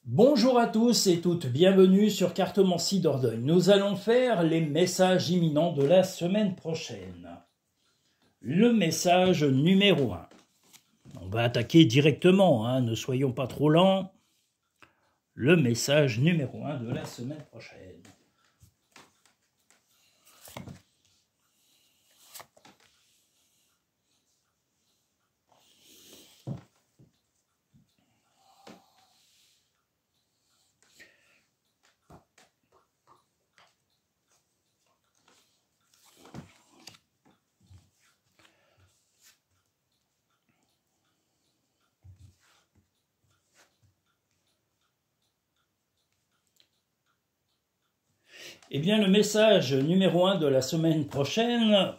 Bonjour à tous et toutes, bienvenue sur Cartomancie Dordogne. Nous allons faire les messages imminents de la semaine prochaine. Le message numéro 1. On va attaquer directement, ne soyons pas trop lents. Le message numéro 1 de la semaine prochaine. Eh bien, le message numéro 1 de la semaine prochaine,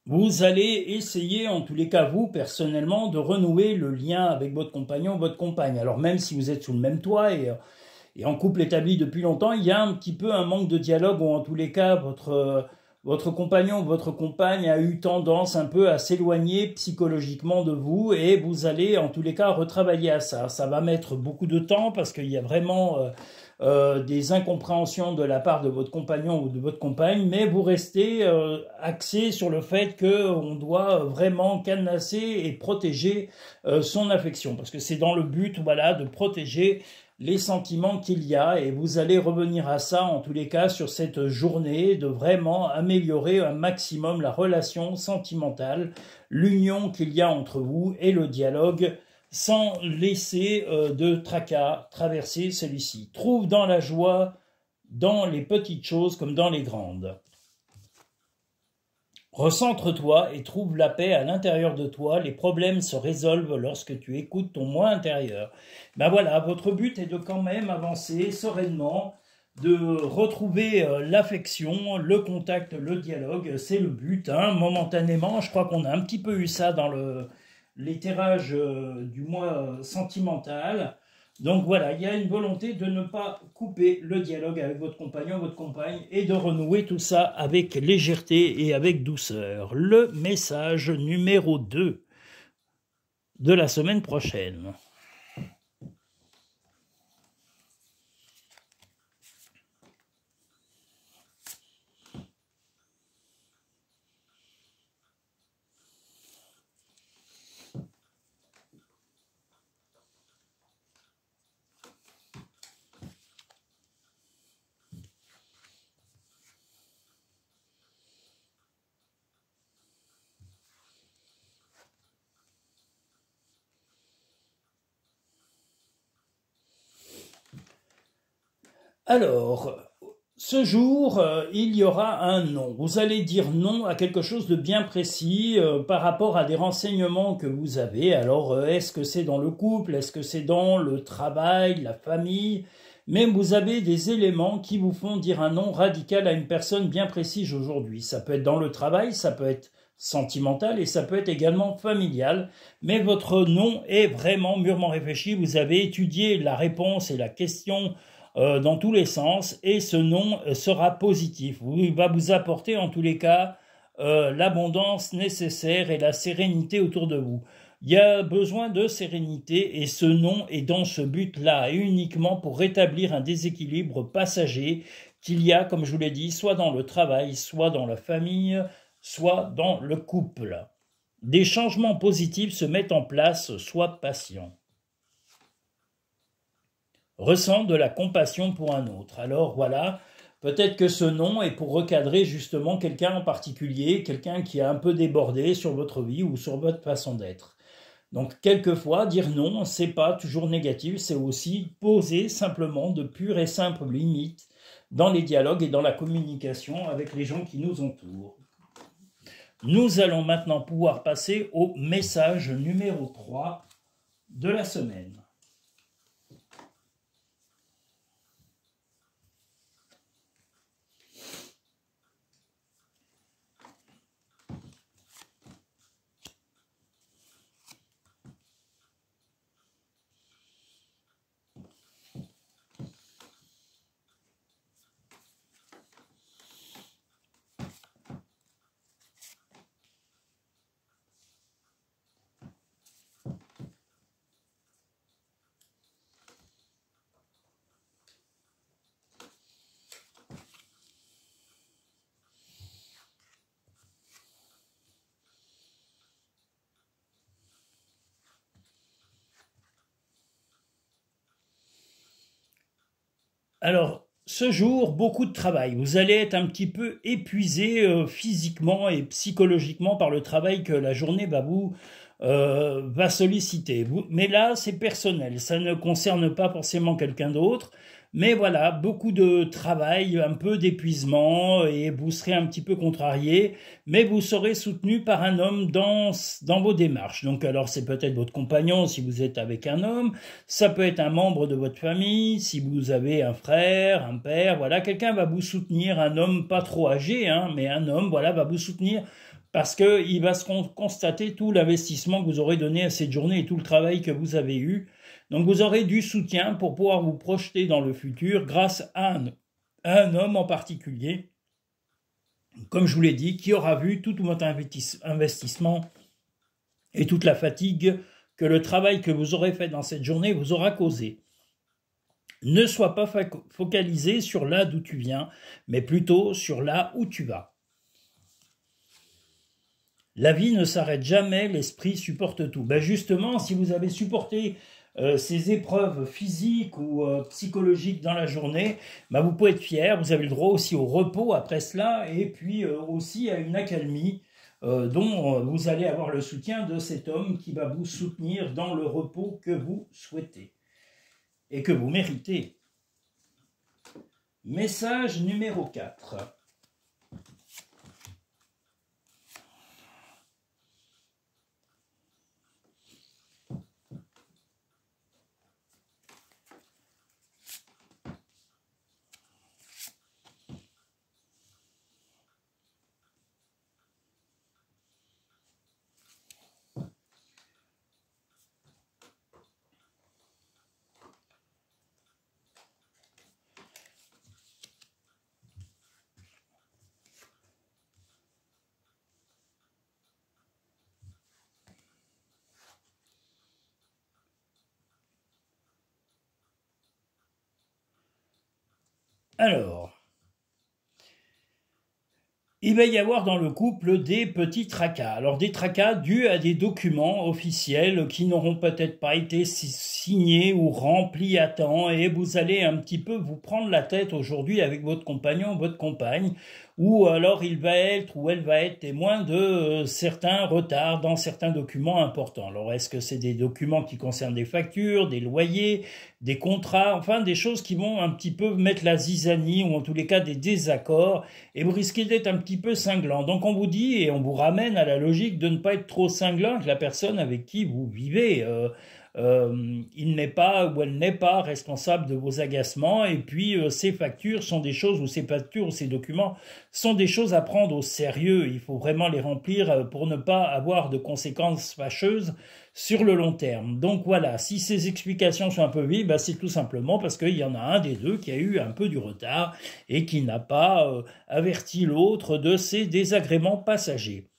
vous allez essayer, en tous les cas vous, personnellement, de renouer le lien avec votre compagnon, votre compagne. Alors même si vous êtes sous le même toit et en couple établi depuis longtemps, il y a un petit peu un manque de dialogue, ou en tous les cas, votre compagnon ou votre compagne a eu tendance un peu à s'éloigner psychologiquement de vous, et vous allez en tous les cas retravailler à ça. Ça va mettre beaucoup de temps parce qu'il y a vraiment des incompréhensions de la part de votre compagnon ou de votre compagne, mais vous restez axé sur le fait qu'on doit vraiment cadenasser et protéger son affection, parce que c'est dans le but, voilà, de protéger les sentiments qu'il y a, et vous allez revenir à ça en tous les cas sur cette journée, de vraiment améliorer un maximum la relation sentimentale, l'union qu'il y a entre vous et le dialogue, sans laisser de tracas traverser celui-ci. Trouve dans la joie, dans les petites choses comme dans les grandes. Recentre-toi et trouve la paix à l'intérieur de toi. Les problèmes se résolvent lorsque tu écoutes ton moi intérieur. Ben voilà, votre but est de quand même avancer sereinement, de retrouver l'affection, le contact, le dialogue. C'est le but, momentanément. Je crois qu'on a un petit peu eu ça dans l'étirage du moi sentimental. Donc voilà, il y a une volonté de ne pas couper le dialogue avec votre compagnon, votre compagne, et de renouer tout ça avec légèreté et avec douceur. Le message numéro 2 de la semaine prochaine. Alors, ce jour, il y aura un non. Vous allez dire non à quelque chose de bien précis par rapport à des renseignements que vous avez. Alors, est-ce que c'est dans le couple? Est-ce que c'est dans le travail, la famille? Mais vous avez des éléments qui vous font dire un non radical à une personne bien précise aujourd'hui. Ça peut être dans le travail, ça peut être sentimental et ça peut être également familial. Mais votre non est vraiment mûrement réfléchi. Vous avez étudié la réponse et la question dans tous les sens, et ce non sera positif. Il va vous apporter en tous les cas l'abondance nécessaire et la sérénité autour de vous. Il y a besoin de sérénité, et ce non est dans ce but-là, et uniquement pour rétablir un déséquilibre passager qu'il y a, comme je vous l'ai dit, soit dans le travail, soit dans la famille, soit dans le couple. Des changements positifs se mettent en place, sois patient. Ressent de la compassion pour un autre. Alors voilà, peut-être que ce non est pour recadrer justement quelqu'un en particulier, quelqu'un qui a un peu débordé sur votre vie ou sur votre façon d'être. Donc quelquefois, dire non, c'est pas toujours négatif, c'est aussi poser simplement de pures et simples limites dans les dialogues et dans la communication avec les gens qui nous entourent. Nous allons maintenant pouvoir passer au message numéro 3 de la semaine. Alors, ce jour, beaucoup de travail. Vous allez être un petit peu épuisé physiquement et psychologiquement par le travail que la journée va solliciter. Mais là, c'est personnel. Ça ne concerne pas forcément quelqu'un d'autre. Mais voilà, beaucoup de travail, un peu d'épuisement, et vous serez un petit peu contrarié, mais vous serez soutenu par un homme dans vos démarches. Donc alors c'est peut-être votre compagnon si vous êtes avec un homme, ça peut être un membre de votre famille, si vous avez un frère, un père, voilà, quelqu'un va vous soutenir, un homme pas trop âgé, hein, mais un homme, voilà, va vous soutenir parce qu'il va se constater tout l'investissement que vous aurez donné à cette journée et tout le travail que vous avez eu. Donc vous aurez du soutien pour pouvoir vous projeter dans le futur grâce à un homme en particulier, comme je vous l'ai dit, qui aura vu tout votre investissement et toute la fatigue que le travail que vous aurez fait dans cette journée vous aura causé. Ne sois pas focalisé sur là d'où tu viens, mais plutôt sur là où tu vas. La vie ne s'arrête jamais, l'esprit supporte tout. Ben justement, si vous avez supporté ces épreuves physiques ou psychologiques dans la journée, ben vous pouvez être fier, vous avez le droit aussi au repos après cela, et puis aussi à une accalmie dont vous allez avoir le soutien de cet homme qui va vous soutenir dans le repos que vous souhaitez et que vous méritez. Message numéro 4. Alors, il va y avoir dans le couple des petits tracas. Alors des tracas dus à des documents officiels qui n'auront peut-être pas été signés ou remplis à temps et vous allez un petit peu vous prendre la tête aujourd'hui avec votre compagnon, votre compagne, ou alors il va être ou elle va être témoin de certains retards dans certains documents importants. Alors est-ce que c'est des documents qui concernent des factures, des loyers, des contrats, enfin des choses qui vont un petit peu mettre la zizanie ou en tous les cas des désaccords et vous risquez d'être un petit peu cinglant. Donc on vous dit et on vous ramène à la logique de ne pas être trop cinglant avec la personne avec qui vous vivez. Il n'est pas ou elle n'est pas responsable de vos agacements et puis ces factures sont des choses ou ces factures ou ces documents sont des choses à prendre au sérieux. Il faut vraiment les remplir pour ne pas avoir de conséquences fâcheuses sur le long terme. Donc voilà, si ces explications sont un peu vives, bah c'est tout simplement parce qu'il y en a un des deux qui a eu un peu du retard et qui n'a pas averti l'autre de ces désagréments passagers.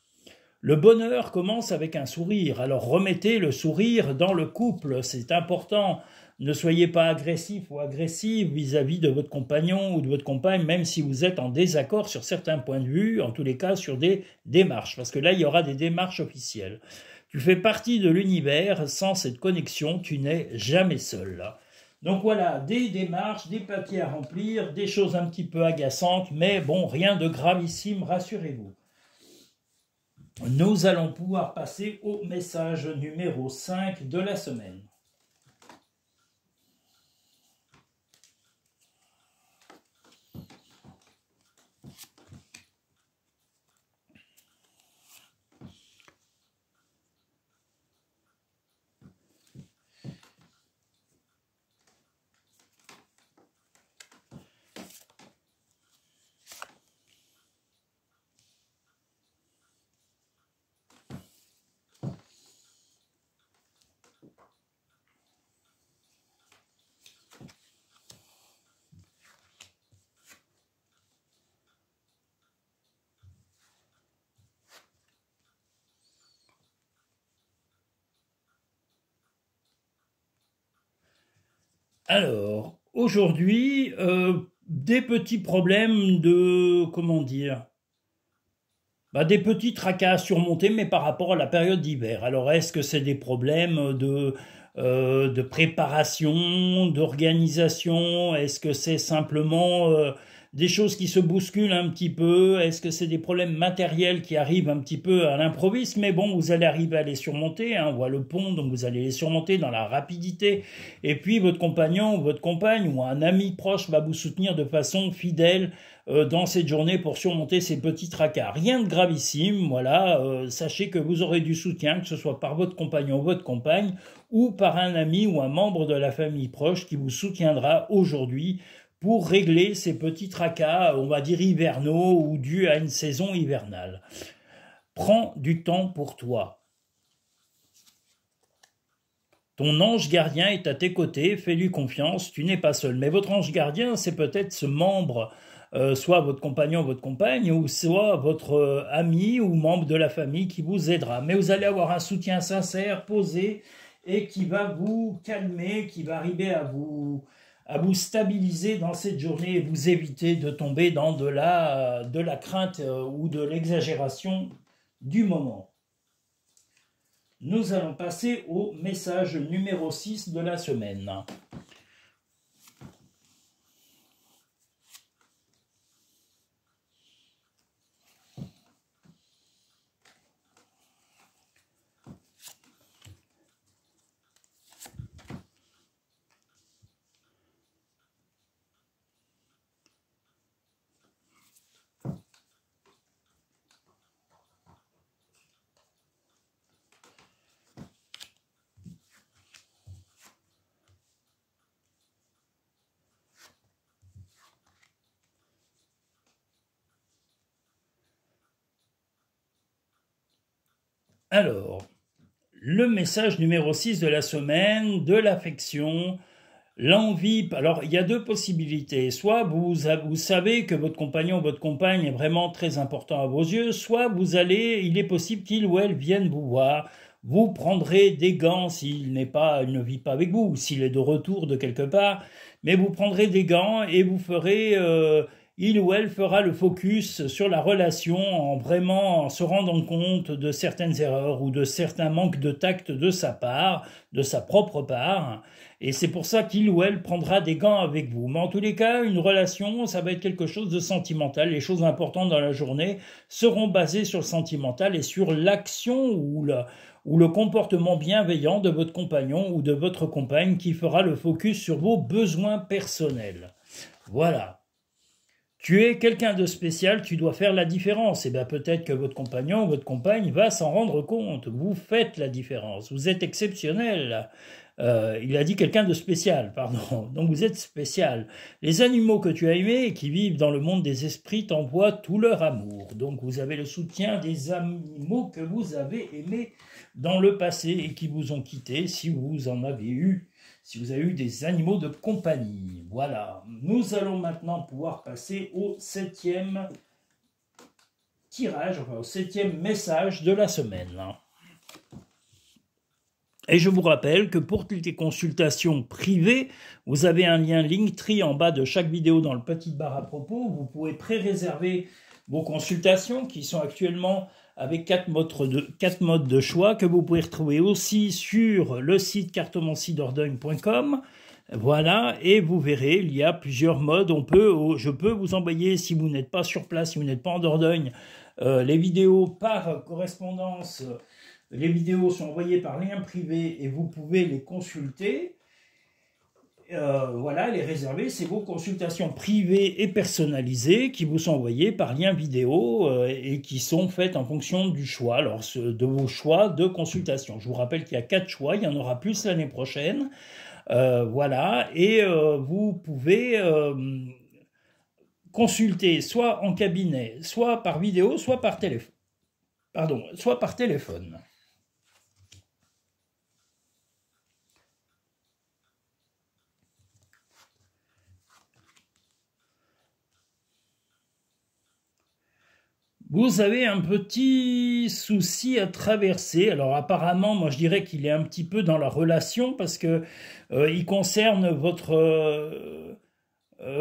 Le bonheur commence avec un sourire, alors remettez le sourire dans le couple, c'est important. Ne soyez pas agressif ou agressive vis-à-vis de votre compagnon ou de votre compagne, même si vous êtes en désaccord sur certains points de vue, en tous les cas sur des démarches, parce que là, il y aura des démarches officielles. Tu fais partie de l'univers, sans cette connexion, tu n'es jamais seul. Donc voilà, des démarches, des papiers à remplir, des choses un petit peu agaçantes, mais bon, rien de gravissime, rassurez-vous. Nous allons pouvoir passer au message numéro 5 de la semaine. Alors, aujourd'hui, des petits problèmes de, comment dire, Bah, des petits tracas à surmonter, mais par rapport à la période d'hiver. Alors, est-ce que c'est des problèmes de préparation, d'organisation? Est-ce que c'est simplement des choses qui se bousculent un petit peu? Est-ce que c'est des problèmes matériels qui arrivent un petit peu à l'improviste? Mais bon, vous allez arriver à les surmonter, hein. On voit le pont, donc vous allez les surmonter dans la rapidité. Et puis, votre compagnon ou votre compagne ou un ami proche va vous soutenir de façon fidèle dans cette journée pour surmonter ces petits tracas. Rien de gravissime, voilà. Sachez que vous aurez du soutien, que ce soit par votre compagnon ou votre compagne, ou par un ami ou un membre de la famille proche qui vous soutiendra aujourd'hui pour régler ces petits tracas, on va dire hivernaux ou dus à une saison hivernale. Prends du temps pour toi. Ton ange gardien est à tes côtés, fais-lui confiance, tu n'es pas seul. Mais votre ange gardien, c'est peut-être ce membre, soit votre compagnon, votre compagne, ou soit votre ami ou membre de la famille qui vous aidera. Mais vous allez avoir un soutien sincère, posé, et qui va vous calmer, qui va arriver à vous stabiliser dans cette journée et vous éviter de tomber dans de la crainte ou de l'exagération du moment. Nous allons passer au message numéro 6 de la semaine. Alors, le message numéro 6 de la semaine, de l'affection, l'envie. Alors, il y a deux possibilités. Soit vous savez que votre compagnon ou votre compagne est vraiment très important à vos yeux, soit il est possible qu'il ou elle vienne vous voir. Vous prendrez des gants s'il ne vit pas avec vous, ou s'il est de retour de quelque part, mais vous prendrez des gants et vous ferez, il ou elle fera le focus sur la relation en vraiment en se rendant compte de certaines erreurs ou de certains manques de tact de sa part, de sa propre part. Et c'est pour ça qu'il ou elle prendra des gants avec vous. Mais en tous les cas, une relation, ça va être quelque chose de sentimental. Les choses importantes dans la journée seront basées sur le sentimental et sur l'action ou le comportement bienveillant de votre compagnon ou de votre compagne qui fera le focus sur vos besoins personnels. Voilà. Tu es quelqu'un de spécial, tu dois faire la différence. Et bien peut-être que votre compagnon ou votre compagne va s'en rendre compte. Vous faites la différence. Vous êtes exceptionnel. Il a dit quelqu'un de spécial, pardon. Donc vous êtes spécial. Les animaux que tu as aimés et qui vivent dans le monde des esprits t'envoient tout leur amour. Donc vous avez le soutien des animaux que vous avez aimés dans le passé et qui vous ont quitté si vous en avez eu. Si vous avez eu des animaux de compagnie. Voilà. Nous allons maintenant pouvoir passer au 7e tirage, enfin au 7e message de la semaine. Et je vous rappelle que pour les consultations privées, vous avez un lien Linktree en bas de chaque vidéo dans le petit bar à propos. Vous pouvez pré-réserver vos consultations qui sont actuellement avec 4 modes de choix que vous pouvez retrouver aussi sur le site cartomancidordogne.com. Voilà, et vous verrez, il y a plusieurs modes. Je peux vous envoyer, si vous n'êtes pas sur place, si vous n'êtes pas en Dordogne, les vidéos par correspondance. Les vidéos sont envoyées par lien privé et vous pouvez les consulter. Voilà, les réserver, c'est vos consultations privées et personnalisées qui vous sont envoyées par lien vidéo et qui sont faites en fonction du choix, alors de vos choix de consultation. Je vous rappelle qu'il y a 4 choix, il y en aura plus l'année prochaine. Voilà, et vous pouvez consulter soit en cabinet, soit par vidéo, soit par téléphone. Soit par téléphone. Vous avez un petit souci à traverser. Alors apparemment, moi je dirais qu'il est un petit peu dans la relation parce que il concerne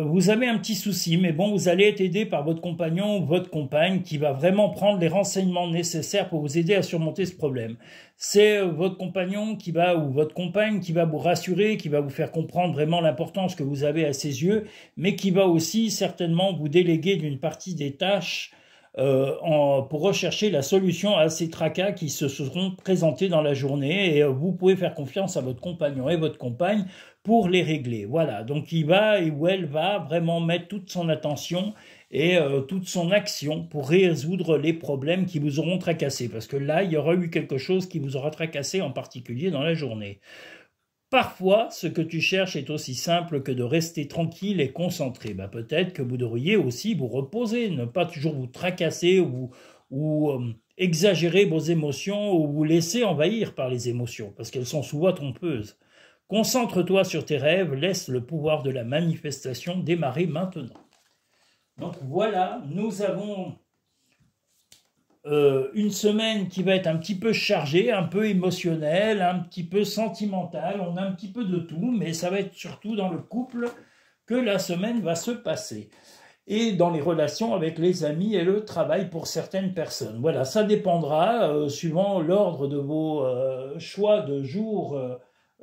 vous avez un petit souci, mais bon, vous allez être aidé par votre compagnon ou votre compagne qui va vraiment prendre les renseignements nécessaires pour vous aider à surmonter ce problème. C'est votre compagnon qui va, ou votre compagne qui va vous rassurer, qui va vous faire comprendre vraiment l'importance que vous avez à ses yeux, mais qui va aussi certainement vous déléguer d'une partie des tâches pour rechercher la solution à ces tracas qui se seront présentés dans la journée, et vous pouvez faire confiance à votre compagnon et votre compagne pour les régler. Voilà, donc il va ou elle va vraiment mettre toute son attention et toute son action pour résoudre les problèmes qui vous auront tracassé, parce que là, il y aura eu quelque chose qui vous aura tracassé en particulier dans la journée. Parfois, ce que tu cherches est aussi simple que de rester tranquille et concentré. Ben, peut-être que vous devriez aussi vous reposer, ne pas toujours vous tracasser ou exagérer vos émotions ou vous laisser envahir par les émotions, parce qu'elles sont souvent trompeuses. Concentre-toi sur tes rêves, laisse le pouvoir de la manifestation démarrer maintenant. Donc voilà, nous avons une semaine qui va être un petit peu chargée, un peu émotionnelle, un petit peu sentimentale, on a un petit peu de tout, mais ça va être surtout dans le couple que la semaine va se passer. Et dans les relations avec les amis et le travail pour certaines personnes. Voilà, ça dépendra suivant l'ordre de vos choix de jours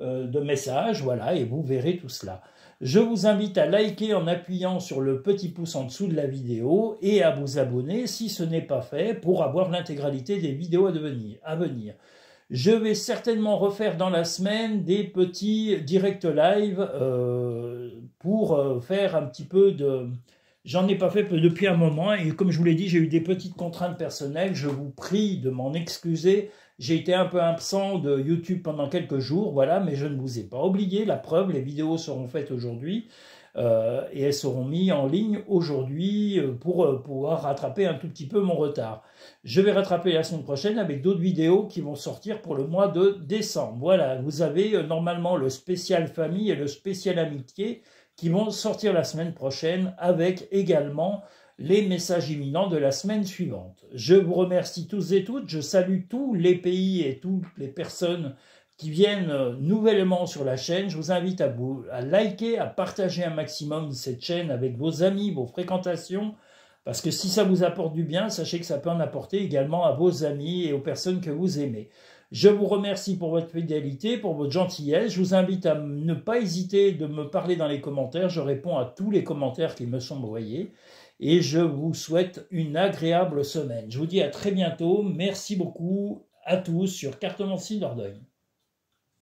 de messages, voilà, et vous verrez tout cela. Je vous invite à liker en appuyant sur le petit pouce en dessous de la vidéo et à vous abonner si ce n'est pas fait pour avoir l'intégralité des vidéos à venir. Je vais certainement refaire dans la semaine des petits directs live pour faire un petit peu de... J'en ai pas fait depuis un moment et comme je vous l'ai dit, j'ai eu des petites contraintes personnelles. Je vous prie de m'en excuser. J'ai été un peu absent de YouTube pendant quelques jours, voilà, mais je ne vous ai pas oublié. La preuve, les vidéos seront faites aujourd'hui et elles seront mises en ligne aujourd'hui pour pouvoir rattraper un tout petit peu mon retard. Je vais rattraper la semaine prochaine avec d'autres vidéos qui vont sortir pour le mois de décembre. Voilà, vous avez normalement le spécial famille et le spécial amitié qui vont sortir la semaine prochaine avec également les messages imminents de la semaine suivante. Je vous remercie tous et toutes, je salue tous les pays et toutes les personnes qui viennent nouvellement sur la chaîne. Je vous invite à liker, à partager un maximum cette chaîne avec vos amis, vos fréquentations, parce que si ça vous apporte du bien, sachez que ça peut en apporter également à vos amis et aux personnes que vous aimez. Je vous remercie pour votre fidélité, pour votre gentillesse. Je vous invite à ne pas hésiter de me parler dans les commentaires. Je réponds à tous les commentaires qui me sont envoyés. Et je vous souhaite une agréable semaine. Je vous dis à très bientôt. Merci beaucoup à tous sur Cartomancie Dordogne.